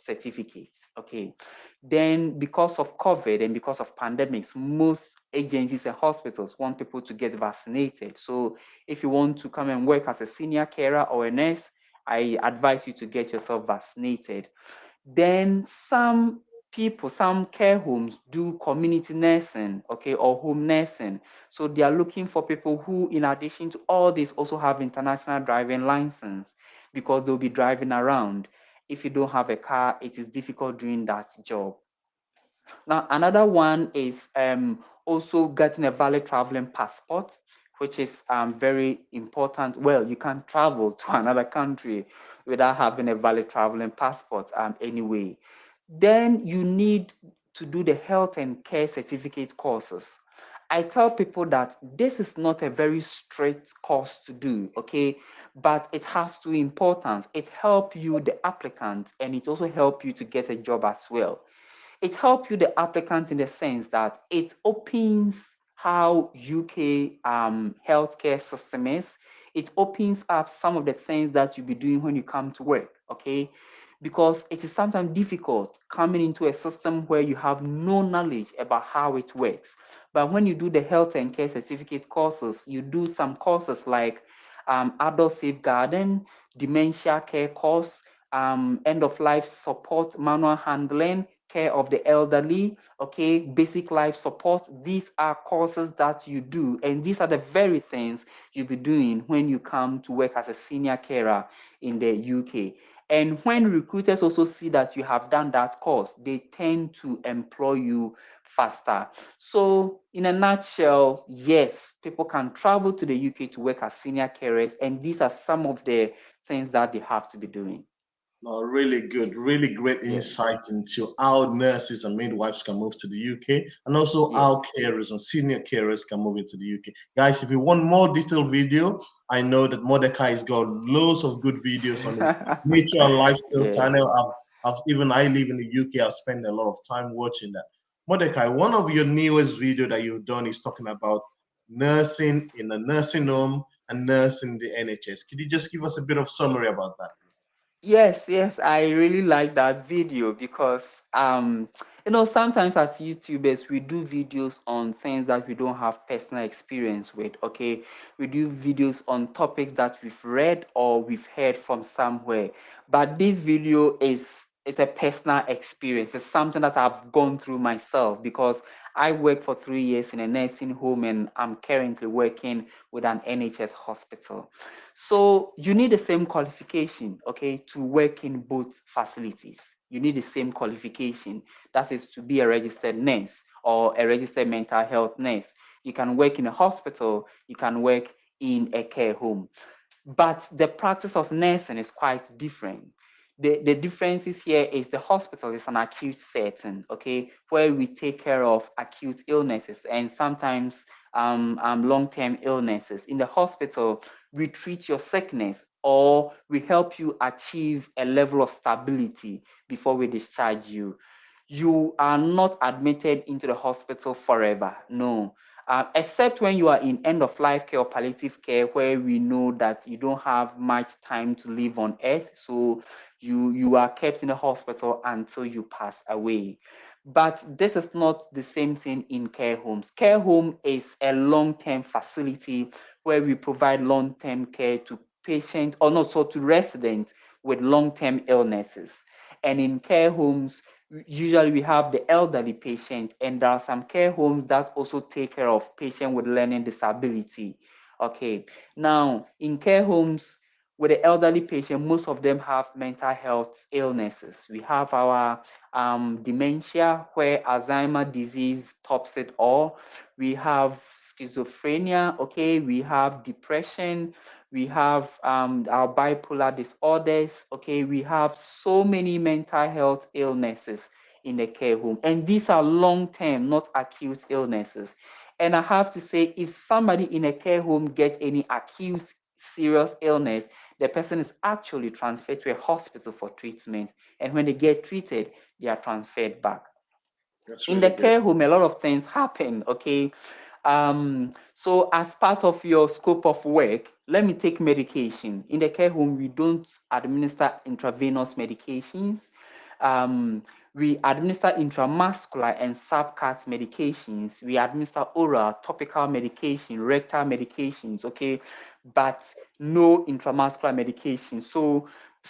certificate. Okay. Then, because of COVID and because of pandemics, most agencies and hospitals want people to get vaccinated. So, if you want to come and work as a senior carer or a nurse, I advise you to get yourself vaccinated. Then some people, some care homes do community nursing, okay, or home nursing. So they are looking for people who, in addition to all this, also have international driving license because they'll be driving around. If you don't have a car, it is difficult doing that job. Now, another one is also getting a valid traveling passport, which is very important. Well, you can travel to another country without having a valid traveling passport anyway. Then you need to do the health and care certificate courses. I tell people that this is not a very strict course to do, okay? But it has two importance. It helps you, the applicant, and it also helps you to get a job as well. It helps you, the applicant, in the sense that it opens how UK healthcare system is. It opens up some of the things that you'll be doing when you come to work, okay? Because it is sometimes difficult coming into a system where you have no knowledge about how it works. But when you do the health and care certificate courses, you do some courses like adult safeguarding, dementia care course, end of life support, manual handling, care of the elderly, okay, basic life support. These are courses that you do, and these are the very things you'll be doing when you come to work as a senior carer in the UK. And when recruiters also see that you have done that course, they tend to employ you faster. So, in a nutshell, yes, people can travel to the UK to work as senior carers, and these are some of the things that they have to be doing. No, really good, really great Yes, insight into how nurses and midwives can move to the UK, and also yes. how carers and senior carers can move into the UK. Guys, if you want more detailed video, I know that Mordecai has got loads of good videos on his nature and lifestyle Yes. channel. Even I live in the UK. I've spent a lot of time watching that. Mordecai, one of your newest video that you've done is talking about nursing in a nursing home and nursing in the NHS. Could you just give us a bit of summary about that, please? Yes, yes, I really like that video because sometimes as YouTubers we do videos on things that we don't have personal experience with, okay? We do videos on topics that we've read or we've heard from somewhere. But this video is a personal experience. It's something that I've gone through myself because I worked for 3 years in a nursing home and I'm currently working with an NHS hospital. So you need the same qualification, okay, to work in both facilities. You need the same qualification. That is to be a registered nurse or a registered mental health nurse. You can work in a hospital, you can work in a care home. But the practice of nursing is quite different. The differences here is the hospital is an acute setting, okay, where we take care of acute illnesses and sometimes long-term illnesses. In the hospital, we treat your sickness or we help you achieve a level of stability before we discharge you. You are not admitted into the hospital forever. No. Except when you are in end of life care or palliative care, where we know that you don't have much time to live on earth. So you are kept in the hospital until you pass away. But this is not the same thing in care homes. Care home is a long-term facility where we provide long-term care to patients, or not so to residents with long-term illnesses. And in care homes, usually we have the elderly patient, and there are some care homes that also take care of patients with learning disability. Okay, now in care homes with the elderly patient, most of them have mental health illnesses. We have our dementia, where Alzheimer disease tops it all. We have schizophrenia, okay, we have depression, we have our bipolar disorders, okay, we have so many mental health illnesses in the care home. And these are long term, not acute illnesses. And I have to say, if somebody in a care home gets any acute serious illness, the person is actually transferred to a hospital for treatment. And when they get treated, they are transferred back. That's In the really good. care home, a lot of things happen, okay? So as part of your scope of work, let me take medication. In the care home, we don't administer intravenous medications. Um, We administer intramuscular and subcut medications. We administer oral, topical medication, rectal medications, okay, but no intramuscular medication. So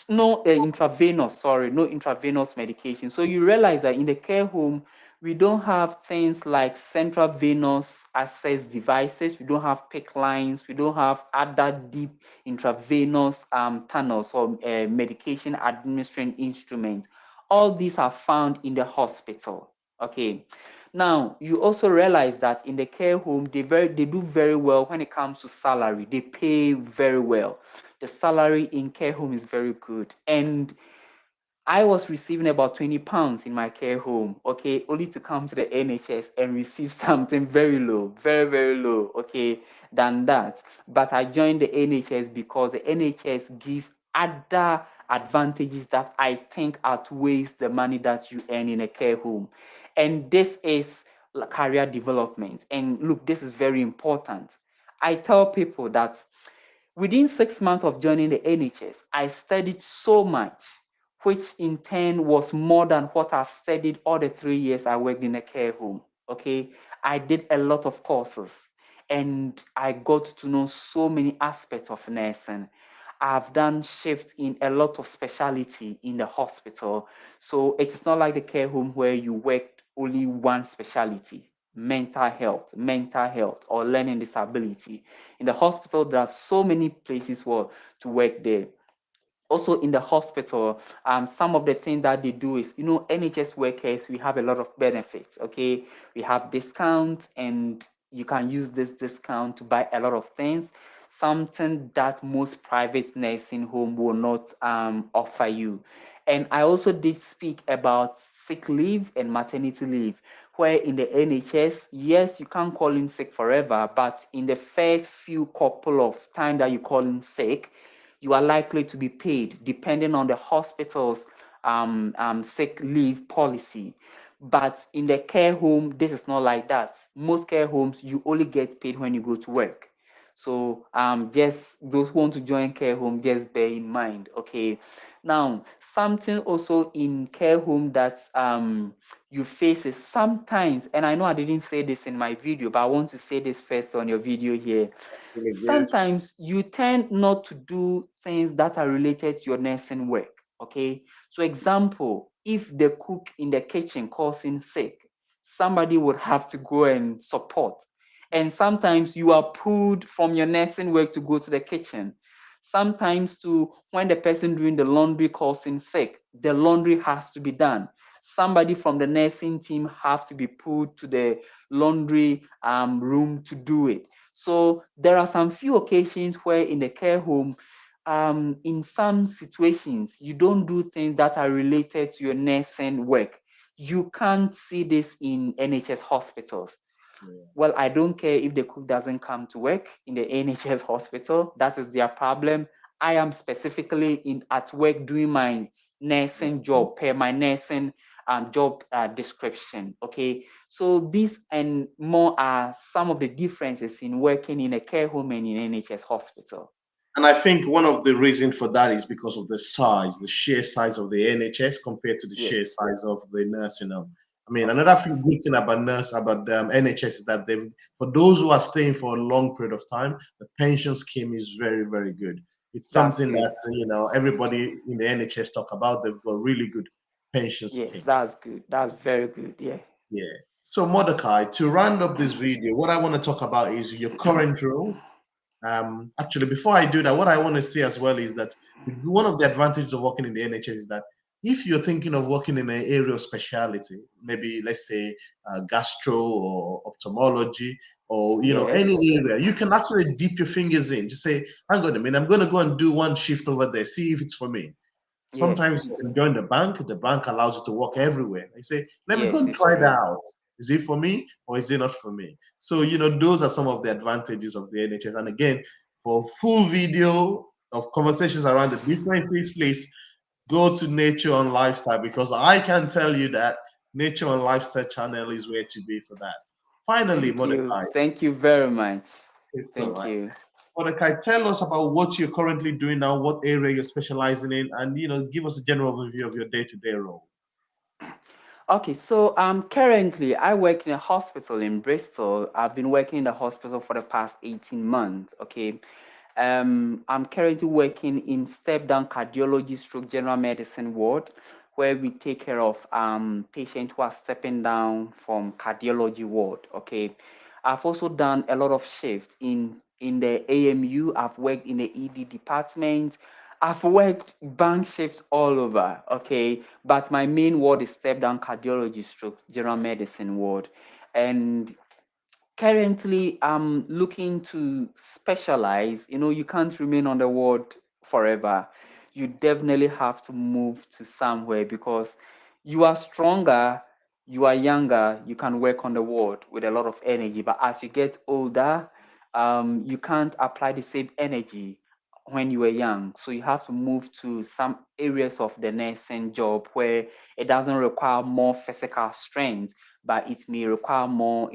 no intravenous, sorry, no intravenous medication. So you realize that in the care home, we don't have things like central venous access devices. We don't have PIC lines. We don't have other deep intravenous tunnels or medication administering instruments. All these are found in the hospital. Okay. Now you also realize that in the care home, they do very well when it comes to salary. They pay very well. The salary in care home is very good. And I was receiving about £20 in my care home, okay, only to come to the NHS and receive something very low, very, very low, okay, than that. But I joined the NHS because the NHS give other advantages that I think outweighs the money that you earn in a care home. And this is career development. And look, this is very important. I tell people that within 6 months of joining the NHS, I studied so much, which in turn was more than what I've studied all the 3 years I worked in a care home. Okay, I did a lot of courses and I got to know so many aspects of nursing. I've done shifts in a lot of specialty in the hospital. So it's not like the care home where you worked only one specialty, mental health, or learning disability. In the hospital, there are so many places for to work there. Also in the hospital, some of the things that they do is, NHS workers, we have a lot of benefits. Okay, we have discounts, and you can use this discount to buy a lot of things, something that most private nursing home will not offer you. And I also did speak about sick leave and maternity leave, where in the NHS, yes, you can't call in sick forever, but in the first few couple of times that you call in sick, you are likely to be paid depending on the hospital's sick leave policy. But in the care home, this is not like that. Most care homes, you only get paid when you go to work. So just those who want to join care home, just bear in mind. Okay. Now, something also in care home that you face is sometimes, and I know I didn't say this in my video, but I want to say this first on your video here. Really good. Sometimes you tend not to do things that are related to your nursing work. Okay. So, example, if the cook in the kitchen calls in sick, somebody would have to go and support. And sometimes you are pulled from your nursing work to go to the kitchen. Sometimes, too, when the person doing the laundry calls in sick, the laundry has to be done. Somebody from the nursing team have to be pulled to the laundry room to do it. So there are some few occasions where in the care home, in some situations, you don't do things that are related to your nursing work. You can't see this in NHS hospitals. Yeah. Well, I don't care if the cook doesn't come to work in the NHS hospital. That is their problem. I am specifically in at work doing my nursing Yes. job per my nursing job description. Okay, so these and more are some of the differences in working in a care home and in NHS hospital. And I think one of the reasons for that is because of the size, the sheer size of the NHS compared to the Yeah, sheer size of the nursing home. I mean, of another course. good thing about about NHS is that they've, for those who are staying for a long period of time, the pension scheme is very, very good. It's That's something good. that everybody in the NHS talk about. They've got really good pension Yes, scheme. that's good. That's very good. Yeah. Yeah. So Mordecai, to round up this video, what I want to talk about is your current role. Actually, before I do that, what I want to say as well is that one of the advantages of working in the NHS is that if you're thinking of working in an area of specialty, maybe let's say gastro or ophthalmology or Yes. any area, you can actually dip your fingers in. Just say, hang on a minute, I'm going to go and do one shift over there, see if it's for me. Yes. Sometimes you can join the bank. The bank allows you to work everywhere. You say, let me go Yes, and it's try that true. out. Is it for me or is it not for me? So, those are some of the advantages of the NHS. And again, for full video of conversations around the differences, please go to Nature and Lifestyle because I can tell you that Nature and Lifestyle channel is where to be for that. Finally, Thank you. Mordecai, Thank you very much. it's all Thank right. you. Mordecai, tell us about what you're currently doing now, what area you're specializing in, and give us a general overview of your day-to-day role. Okay, so currently I work in a hospital in Bristol. I've been working in the hospital for the past 18 months. Okay. I'm currently working in step down cardiology stroke general medicine ward, where we take care of patients who are stepping down from cardiology ward. Okay. I've also done a lot of shifts in the AMU. I've worked in the ED department. I've worked bank shifts all over, okay? But my main ward is step down cardiology stroke general medicine ward. And currently I'm looking to specialize. You can't remain on the ward forever. You definitely have to move to somewhere because you are stronger, you are younger, you can work on the ward with a lot of energy. But as you get older, you can't apply the same energy when you were young. So you have to move to some areas of the nursing job where it doesn't require more physical strength, but it may require more,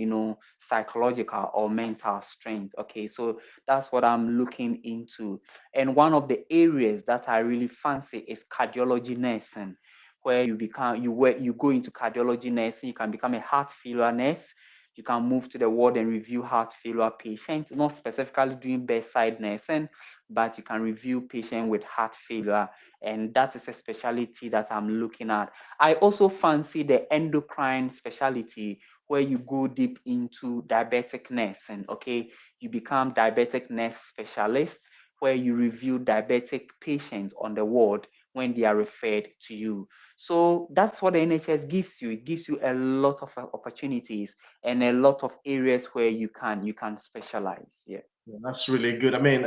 psychological or mental strength. Okay, so that's what I'm looking into. And one of the areas that I really fancy is cardiology nursing, where you go into cardiology nursing, you can become a heart failure nurse. You can move to the ward and review heart failure patients, not specifically doing bedside nursing, but you can review patients with heart failure. And that is a specialty that I'm looking at. I also fancy the endocrine specialty where you go deep into diabetic nursing. Okay, you become diabetic nurse specialist where you review diabetic patients on the ward when they are referred to you. So that's what the NHS gives you. It gives you a lot of opportunities and a lot of areas where you can specialize. Yeah. Yeah, that's really good. I mean,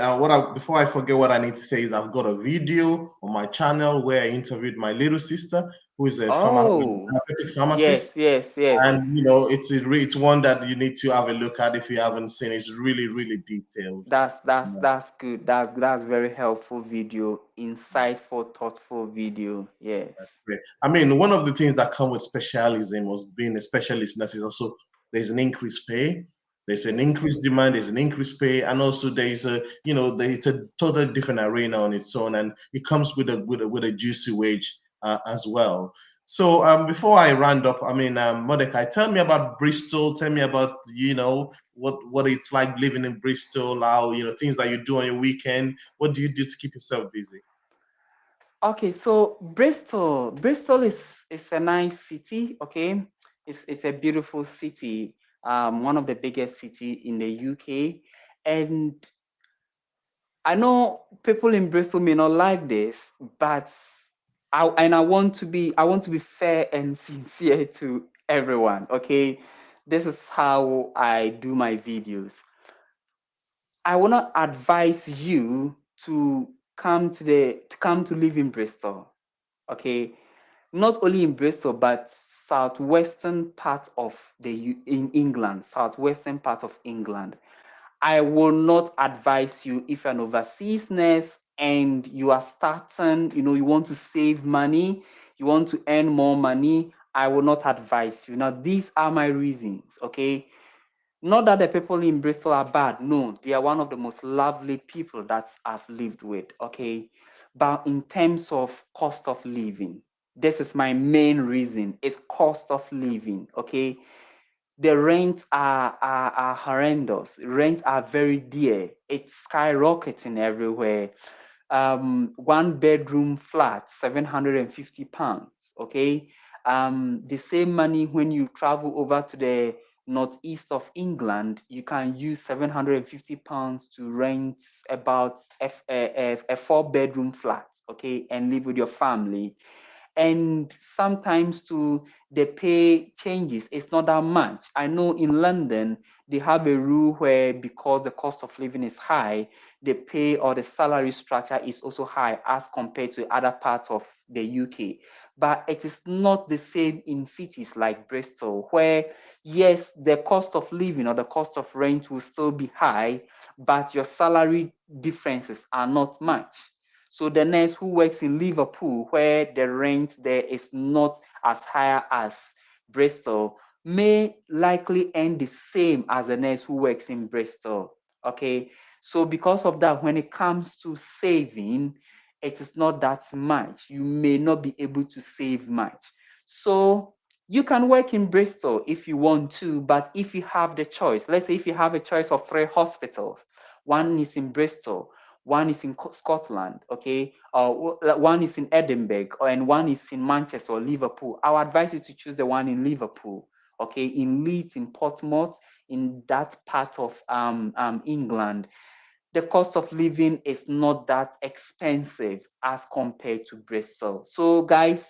before I forget, what I need to say is I've got a video on my channel where I interviewed my little sister, who is a Oh, diabetic pharmacist, yes, yes, yes. and it's one that you need to have a look at if you haven't seen. It's really, really detailed. That's that's Yeah. that's good. That's very helpful video, insightful, thoughtful video. Yes. That's great. I mean, one of the things that come with specialism was being a specialist nurse is also there's an increased pay, there's an increased demand, there's an increased pay, and also there's there's a totally different arena on its own, and it comes with a juicy wage as well. So before I round up, I mean, Mordecai, tell me about Bristol. Tell me about what it's like living in Bristol. How things that you do on your weekend. What do you do to keep yourself busy? Okay, so Bristol is a nice city. Okay, it's a beautiful city. One of the biggest city in the UK, and I know people in Bristol may not like this, but I want to be fair and sincere to everyone. Okay, this is how I do my videos. I will not advise you to come to live in Bristol. Okay, not only in Bristol but southwestern part of in England, southwestern part of England. I will not advise you if you're an overseas nurse and you are starting, you want to save money, you want to earn more money. I will not advise you. Now, these are my reasons, okay? Not that the people in Bristol are bad. No, they are one of the most lovely people that I've lived with, okay? But in terms of cost of living, this is my main reason. It's cost of living, okay? The rents are horrendous. Rents are very dear. It's skyrocketing everywhere. One bedroom flat, £750. Okay. The same money when you travel over to the northeast of England, you can use £750 to rent about a four-bedroom flat, okay, and live with your family. And sometimes too the pay changes, it's not that much. I know in London they have a rule where because the cost of living is high, the pay or the salary structure is also high as compared to other parts of the UK. But it is not the same in cities like Bristol, where yes, the cost of living or the cost of rent will still be high, but your salary differences are not much. So the nurse who works in Liverpool, where the rent there is not as high as Bristol, may likely earn the same as a nurse who works in Bristol. Okay. So because of that, when it comes to saving, it is not that much. You may not be able to save much. So You can work in Bristol if you want to, but if you have the choice, let's say if you have a choice of 3 hospitals, one is in Bristol, one is in Scotland, okay, or one is in Edinburgh, and one is in Manchester or Liverpool. I would advise you to choose the one in Liverpool, okay, in Leeds, in Portsmouth, in that part of England. The cost of living is not that expensive as compared to Bristol. So, guys,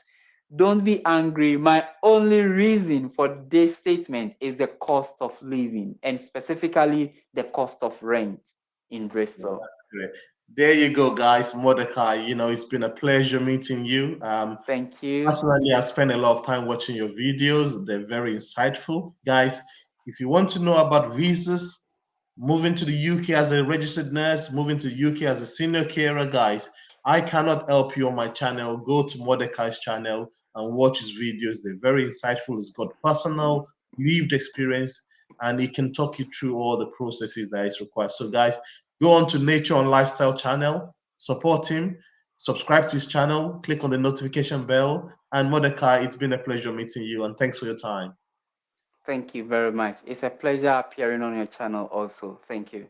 don't be angry. My only reason for this statement is the cost of living, and specifically the cost of rent in Yeah, Bristol. that's great. There you go, guys. Mordecai, it's been a pleasure meeting you. Thank you. Personally, I spend a lot of time watching your videos. They're very insightful. Guys, if you want to know about visas, moving to the UK as a registered nurse, moving to the UK as a senior carer, guys, I cannot help you on my channel. Go to Mordecai's channel and watch his videos. They're very insightful. He's got personal, lived experience, and he can talk you through all the processes that is required. So, guys, go on to Nature and Lifestyle channel, support him, subscribe to his channel, click on the notification bell. And Mordecai, it's been a pleasure meeting you, and thanks for your time. Thank you very much. It's a pleasure appearing on your channel also. Thank you.